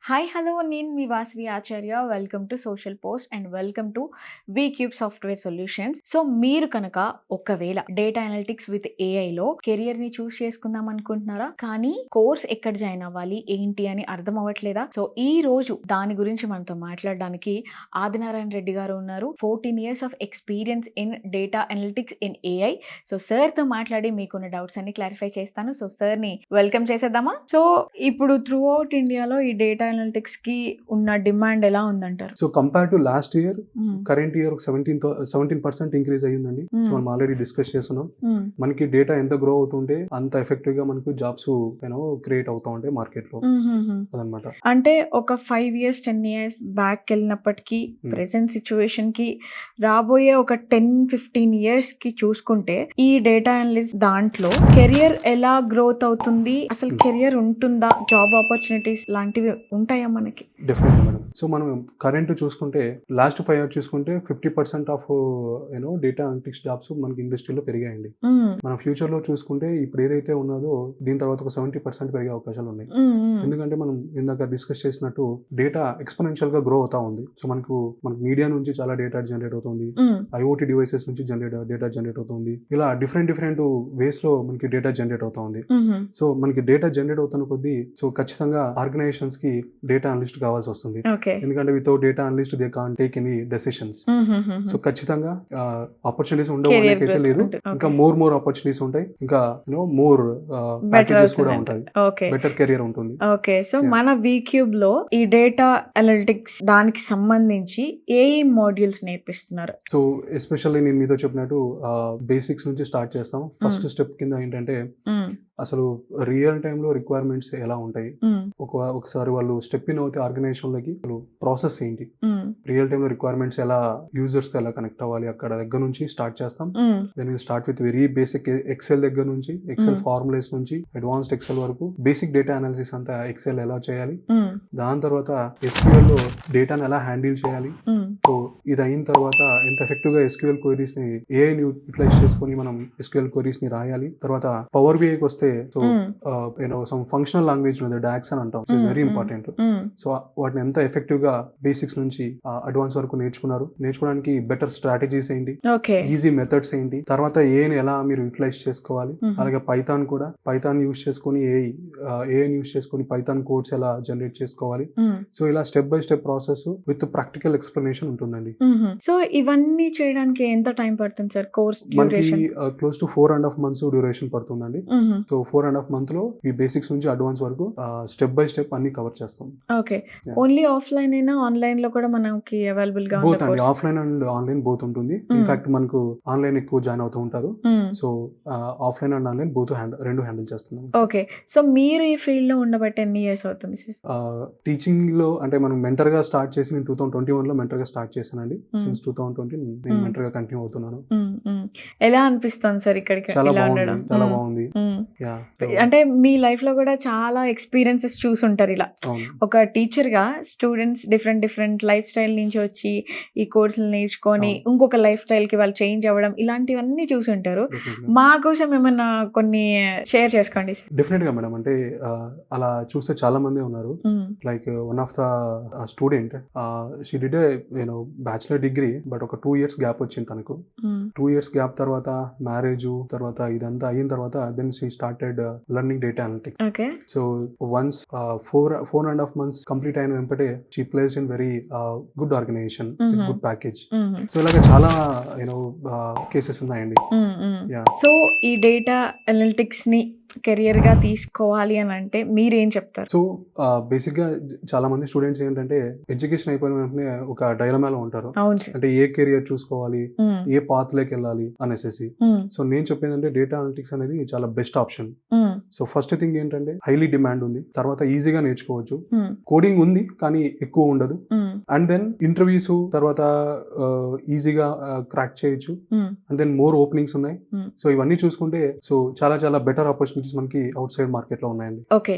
Hi hello నేను మీ Vasavi Acharya. Welcome to social post and welcome to V cube software solutions. So మీరు కనుక ఒకవేళ డేటా అనలిటిక్స్ విత్ ఏఐలో కెరియర్ ని చూస్ చేసుకుందాం అనుకుంటున్నారా, కానీ కోర్స్ ఎక్కడ జాయిన్ అవ్వాలి ఏంటి అని అర్థం అవ్వట్లేదా? సో ఈ రోజు దాని గురించి మనతో మాట్లాడడానికి ఆదినారాయణ రెడ్డి గారు ఉన్నారు. 14 years of experience in data analytics in AI. So sir తో మాట్లాడి మీకున్న డౌట్స్ అన్ని క్లారిఫై చేస్తాను. సో సార్ ని వెల్కమ్ చేసేద్దామా? సో ఇప్పుడు త్రూ అవుట్ ఇండియాలో ఈ డేటా అనలిటిక్స్ కి ఉన్న డిమాండ్ ఎలా ఉందంటారు? So compare to last year, current year 17% increase అయ్యిందండి. సో మనం ఆల్రెడీ డిస్కస్ చేస్తున్నాం. మనకి డేటా ఎంత గ్రో అవుతుంటే అంత ఎఫెక్టివ్ గా మనకు జాబ్స్ క్రియేట్ అవుతా ఉంటాయి మార్కెట్ లో అదనమాట. అంటే ఒక 5 years 10 years బ్యాక్ వెళ్ళినప్పటికీ ప్రెసెంట్ సిచ్యువేషన్ కి రాబోయే ఒక 10-15 years కి చూసుకుంటే ఈ డేటా అనలిస్ట్ దాంట్లో కెరియర్ ఎలా గ్రోత్ అవుతుంది, అసలు కెరియర్ ఉంటుందా, జాబ్ ఆపర్చునిటీస్ లాంటివి ఉంటాయా మనకి? Definitely madam. సో మనం కరెంట్ చూసుకుంటే లాస్ట్ 5 years చూసుకుంటే 50% ఆఫ్ డేటా అనలిటిక్స్ జాబ్స్ మనకి ఇండస్ట్రీలో పెరిగాయండి. మన ఫ్యూచర్ లో చూసుకుంటే ఇప్పుడు ఏదైతే ఉన్నదో దీని తర్వాత ఒక 70% పెరిగే అవకాశాలు ఉన్నాయి. ఎందుకంటే మనం ఇందాక డిస్కస్ చేసినట్టు డేటా ఎక్స్పోనెన్షియల్ గా గ్రో అవుతా ఉంది. సో మనకు మీడియా నుంచి చాలా డేటా జనరేట్ అవుతుంది, ఐఓటీ డివైసెస్ నుంచి డేటా జనరేట్ అవుతుంది. ఇలా డిఫరెంట్ వేస్ లో మనకి డేటా జనరేట్ అవుతా ఉంది. సో మనకి డేటా జనరేట్ అవుతున్న కొద్దీ సో ఖచ్చితంగా ఆర్గనైజేషన్స్ కి డేటా అనలిస్ట్ కావాల్సి వస్తుంది. ఎందుకంటే without data analyst they can't take any decisions. So ఖచ్చితంగా ఆపర్చునిటీస్ ఉండవు అయితే లేదు, ఇంకా మోర్ ఆపర్చునిటీస్ ఉంటాయి, ఇంకా మోర్ ప్యాకేజెస్ కూడా ఉంటాయి, బెటర్ కెరియర్ ఉంటుంది. ఓకే, సో మన వి క్యూబ్ లో ఈ డేటా అనలిటిక్స్ దానికి సంబంధించి ఏ మాడ్యూల్స్ నేర్పిస్తున్నారు? సో ఎస్పెషల్లీ నేను మీతో చెప్పినట్టు బేసిక్స్ నుంచి స్టార్ట్ చేస్తాం. ఫస్ట్ స్టెప్ కింద ఏంటంటే అసలు రియల్ టైమ్ లో రిక్వైర్మెంట్స్ ఎలా ఉంటాయి, ఒకసారి వాళ్ళు స్టెప్ ఇన్ అవుతే ఆర్గనైజేషన్ లోకి ప్రాసెస్ ఏంటి, రియల్ టైమ్ లో రిక్వైర్మెంట్స్ ఎలా యూజర్స్ తో ఎలా కనెక్ట్ అవ్వాలి, అక్కడ దగ్గర నుంచి స్టార్ట్ చేస్తాం. Then will start with very basic Excel దగ్గర నుంచి, ఎక్సెల్ ఫార్ములేస్ నుంచి అడ్వాన్స్డ్ ఎక్సెల్ వరకు బేసిక్ డేటా అనాలిసిస్ అంతా ఎక్సెల్ ఎలా చేయాలి, దాని తర్వాత SQL లో డేటాను ఎలా హ్యాండిల్ చేయాలి. సో ఇది అయిన తర్వాత ఎంత ఎఫెక్టివ్ గా SQL క్వరీస్ ని AI ని యూటిలైజ్ చేసుకొని మనం SQL క్వరీస్ ని రాయాలి. తర్వాత పవర్ BIకి వస్తే సో సమ్ ఫంక్షనల్ లాంగ్వేజ్ ఉంది, DAX అని అంటాం, ఇట్స్ వెరీ ఇంపార్టెంట్. సో వాటిని ఎంత ఎఫెక్టివ్ గా బేసిక్స్ నుంచి అడ్వాన్స్ వరకు నేర్చుకోవడానికి బెటర్ స్ట్రాటజీస్ ఏంటి, ఈజీ మెథడ్స్ ఏంటి, తర్వాత ఏఐని ఎలా మీరు యూటిలైజ్ చేసుకోవాలి, అలాగే పైథాన్ కూడా పైథాన్ యూస్ చేసుకొని ఏఐని యూస్ చేసుకొని పైథాన్ కోడ్స్ ఎలా జనరేట్ చేసుకోవాలి. సో ఇలా step by step process with practical explanation ఉంటుందండి. సో ఇవన్నీ చేయడానికి ఎంత టైం పడుతుంది sir? Course duration close to 4.5 months duration పడుతుందండి. సో 4.5 months లో ఈ బేసిక్స్ నుంచి అడ్వాన్స్ వరకు స్టెప్ బై స్టెప్ అన్ని కవర్ చేస్తాం. ఓకే, ఓన్లీ ఆఫ్లైన్ అయినా ఆన్లైన్ లో కూడా మనకి అవైలబుల్ గా బోత్ అండి, ఆఫ్లైన్ అండ్ ఆన్లైన్ బోత్ ఉంటుంది. ఇన్ఫాక్ట్ మనకు ఆన్లైన్ ఎక్కువ జాయిన్ అవుతూ ఉంటారు. So offline and online both రెండు హ్యాండిల్ చేస్తున్నాం. ఓకే, సో మీరు ఈ ఫీల్డ్ లో ఉండబట్టి ఎన్ని ఇయర్స్ అవుతుంది సార్? టీచింగ్ లో అంటే మనం మెంటర్ గా స్టార్ట్ చేసి నేను 2021 లో మెంటర్ గా స్టార్ట్ చేశానండి. సిన్స్ 2020 నేను మెంటర్ గా కంటిన్యూ అవుతున్నాను. ఎలా అనిపిస్తుంది సార్ ఇక్కడికి? చాలా బాగుంది. అంటే మీ లైఫ్ లో కూడా చాలా ఎక్స్పీరియన్సెస్ చూసుంటారు. ఇలా ఒక టీచర్ గా స్టూడెంట్స్ డిఫరెంట్ లైఫ్ స్టైల్ నుంచి వచ్చి ఈ కోర్సులు నేర్చుకొని ఇంకొక లైఫ్ స్టైల్ కి వాళ్ళు చేంజ్ అవ్వడం, ఇలాంటివన్నీ చూసుంటారు. మా కోసం ఏమన్నా కొన్ని షేర్ చేసుకోండి. డెఫినెట్ గా మేడం, అంటే అలా చూస్తే చాలా మంది ఉన్నారు. Like one of the student, she did bachelor degree, but ఒక 2 years గ్యాప్ వచ్చింది తనకు. 2 years గ్యాప్ తర్వాత మ్యారేజ్, తర్వాత ఇదంతా అయిన తర్వాత then she started learning data analytics. So once 4.5 months complete అయిన వెంపటే she placed in very good organization, good package. So ఇలాగ చాలా కేసెస్ ఉన్నాయండి. సో ఈ డేటా అనలిటిక్స్ ని కెరియర్ గా తీసుకోవాలి అని అంటే మీరేం చెప్తారు? సో బేసిక్ గా చాలా మంది స్టూడెంట్స్ ఏంటంటే ఎడ్యుకేషన్ అయిపోయిన వెంటనే ఒక డైలమాలో ఉంటారు, అంటే ఏ కెరియర్ చూసుకోవాలి, ఏ పాత్ లోకి వెళ్ళాలి అనేసి. సో నేను చెప్పేది అంటే డేటా అనలిటిక్స్ అనేది చాలా best option. So first thing ఏంటంటే హైలీ డిమాండ్ ఉంది, తర్వాత ఈజీగా నేర్చుకోవచ్చు, కోడింగ్ ఉంది కానీ ఎక్కువ ఉండదు, అండ్ దెన్ ఇంటర్వ్యూస్ తర్వాత ఈజీగా క్రాక్ చేయొచ్చు, అండ్ దెన్ మోర్ ఓపెనింగ్స్ ఉన్నాయి. సో ఇవన్నీ చూసుకుంటే సో చాలా బెటర్ ఆపర్చునిటీస్ మనకి అవుట్ సైడ్ మార్కెట్ లో ఉన్నాయండి. ఓకే.